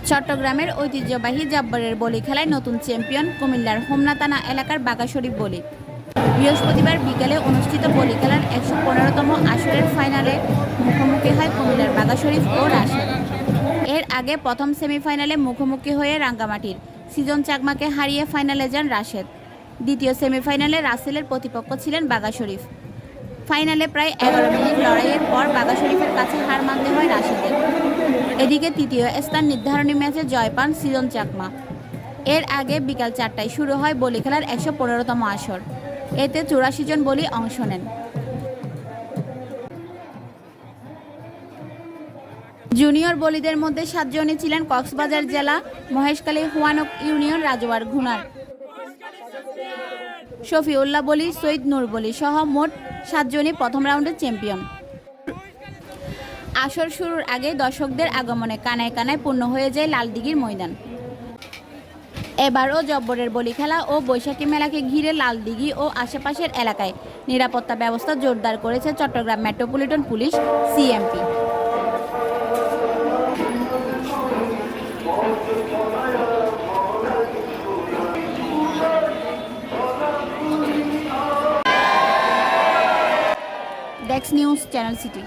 চট্টগ্রামের ঐতিহ্যবাহী জব্বরের বলি খেলায় নতুন চ্যাম্পিয়ন কুমিল্লার হোমনা থানা এলাকার বাঘাশরীফ বলি। বৃহস্পতিবার বিকেলে অনুষ্ঠিত বলি খেলার ১১৫তম আসরের ফাইনালে মুখোমুখি হয় কুমিল্লার বাঘাশরীফ ও রাশেদ। এর আগে প্রথম সেমিফাইনালে মুখোমুখি হয়ে রাঙ্গামাটির সিজন চাকমাকে হারিয়ে ফাইনালে যান রাশেদ। দ্বিতীয় সেমিফাইনালে রাসেলের প্রতিপক্ষ ছিলেন বাঘাশরীফ। ফাইনালে প্রায় ১১ মিনিট লড়াইয়ের পর বাঘাশরীফের কাছে হার মানতে হয় রাশেদের। এদিকে তৃতীয় স্থান নির্ধারণী ম্যাচে জয় পান সিজন চাকমা। এর আগে বিকাল ৪টায় শুরু হয় বলি খেলার ১১৫তম আসর। এতে ৮৪ জন বলি অংশ নেন। জুনিয়র বলিদের মধ্যে ৭ জনই ছিলেন কক্সবাজার জেলা মহেশখালী হুয়ানক ইউনিয়ন রাজওয়ার ঘুনার। শফিউল্লাহ বলি, সৈয়দ নূর বলি সহ মোট ৭ জনই প্রথম রাউন্ডের চ্যাম্পিয়ন। আসর শুরুর আগে দর্শকদের আগমনে কানায় কানায় পূর্ণ হয়ে যায় লালদিঘির ময়দান। এবারও জব্বরের বলি খেলা ও বৈশাখী মেলাকে ঘিরে লালদিঘি ও আশেপাশের এলাকায় নিরাপত্তা ব্যবস্থা জোরদার করেছে Chittagong metropolitan police CMP. Desk news, channel city.